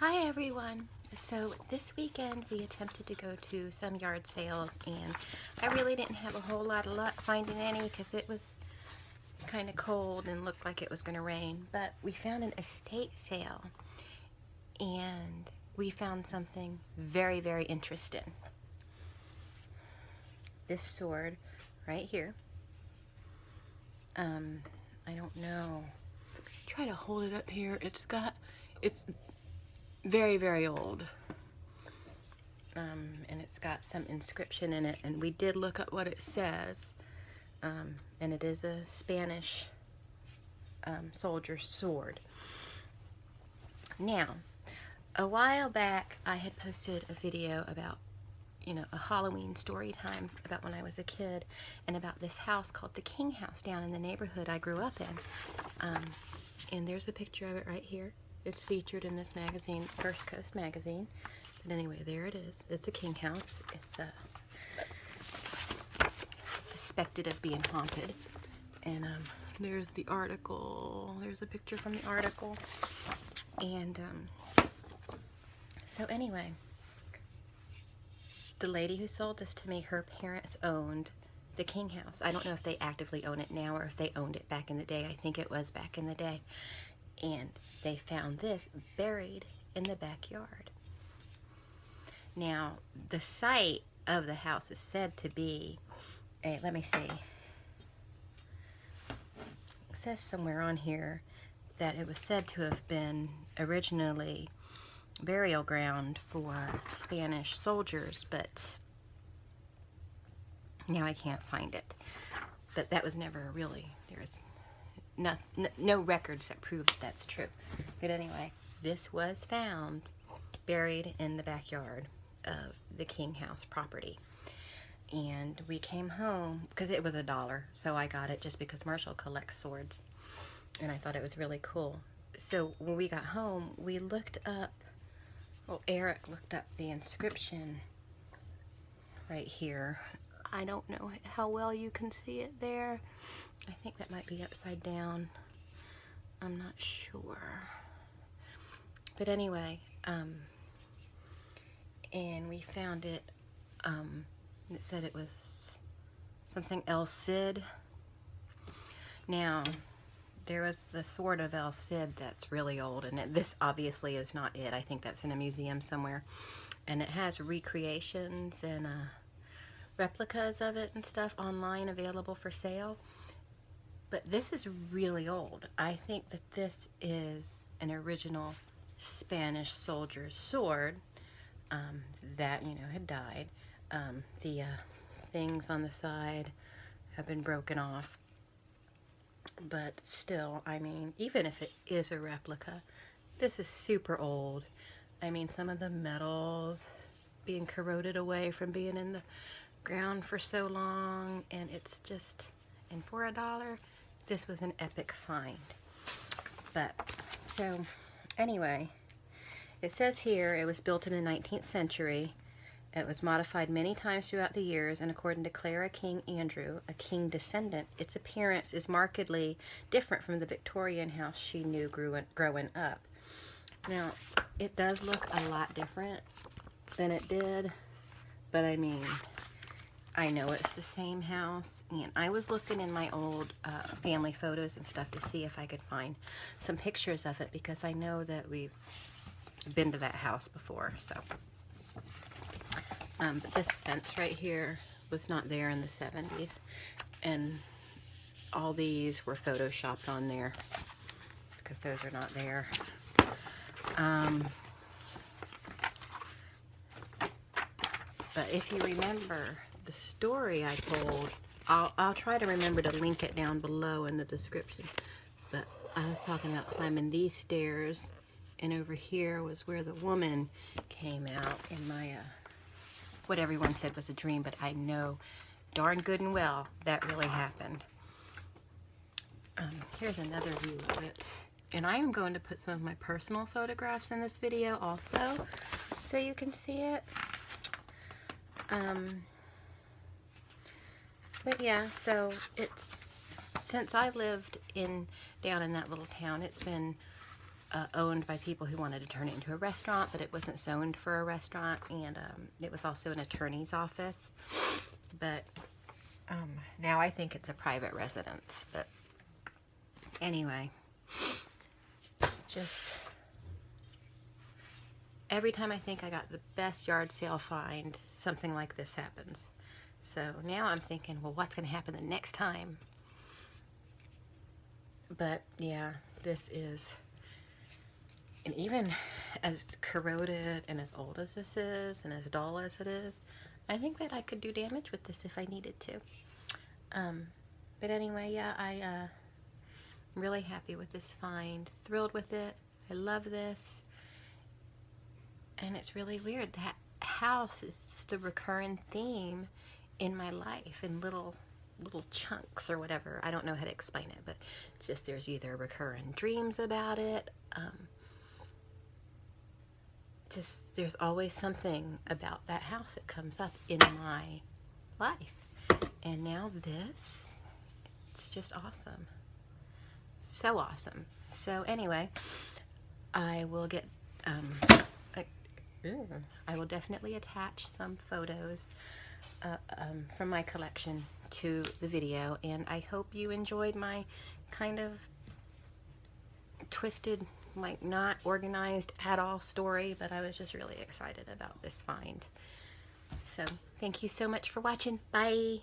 Hi everyone. So this weekend we attempted to go to some yard sales, and I really didn't have a whole lot of luck finding any because it was kind of cold and looked like it was going to rain. But we found an estate sale and we found something very, very interesting. This sword right here. I don't know. Try to hold it up here. It's very, very old. And it's got some inscription in it, and we did look up what it says, and it is a Spanish soldier's sword. Now, a while back I had posted a video about, a Halloween story time about when I was a kid, and about this house called the King House down in the neighborhood I grew up in. And there's a picture of it right here. It's featured in this magazine, First Coast magazine. But anyway, there it is. It's a king house. It's suspected of being haunted. And there's the article. There's a picture from the article. And so anyway, the lady who sold this to me, her parents owned the King House. I don't know if they actively own it now or if they owned it back in the day. I think it was back in the day. And they found this buried in the backyard. Now, the site of the house is said to be let me see. It says somewhere on here that it was said to have been originally burial ground for Spanish soldiers, but now I can't find it. But that was never really, there's no records that prove that that's true. But anyway, this was found buried in the backyard of the King House property. And we came home because it was $1, so I got it just because Marshall collects swords, and I thought it was really cool. So when we got home, we looked up, well, Eric looked up the inscription right here. I don't know how well you can see it there. I think that might be upside down. I'm not sure. But anyway, and we found it, it said it was something El Cid. Now, there was the sword of El Cid that's really old, and this obviously is not it. I think that's in a museum somewhere. And it has recreations and replicas of it and stuff online available for sale. But this is really old. I think that this is an original Spanish soldier's sword that, had died. The things on the side have been broken off. But still, I mean, even if it is a replica, this is super old. I mean, some of the metals being corroded away from being in the ground for so long, and it's just, and for $1, this was an epic find. But, so, anyway, it says here it was built in the 19th century. It was modified many times throughout the years, and according to Clara King Andrew, a King descendant, its appearance is markedly different from the Victorian house she knew growing up. Now, it does look a lot different than it did, but I mean, I know it's the same house, and I was looking in my old family photos and stuff to see if I could find some pictures of it, because I know that we've been to that house before, so. But this fence right here was not there in the 70s, and all these were photoshopped on there because those are not there. But if you remember the story I told, I'll try to remember to link it down below in the description. But I was talking about climbing these stairs, and over here was where the woman came out in my what everyone said was a dream, but I know darn good and well that really happened. Here's another view of it. And I am going to put some of my personal photographs in this video also, so you can see it. But yeah, so it's, since I lived down in that little town, it's been owned by people who wanted to turn it into a restaurant, but it wasn't zoned for a restaurant, and it was also an attorney's office. But now I think it's a private residence. But anyway, just every time I think I got the best yard sale find, something like this happens. So now I'm thinking, well, what's going to happen the next time? But yeah, this is, and even as corroded and as old as this is and as dull as it is, I think that I could do damage with this if I needed to. But anyway, yeah, I'm really happy with this find. Thrilled with it. I love this. And it's really weird. That house is just a recurring theme in my life in little chunks or whatever. I don't know how to explain it, but it's just there's either recurring dreams about it. Just there's always something about that house that comes up in my life. And now this, it's just awesome. So awesome. So anyway, I will get, I will definitely attach some photos from my collection to the video, and I hope you enjoyed my kind of twisted, like not organized at all story, but I was just really excited about this find. So thank you so much for watching. Bye.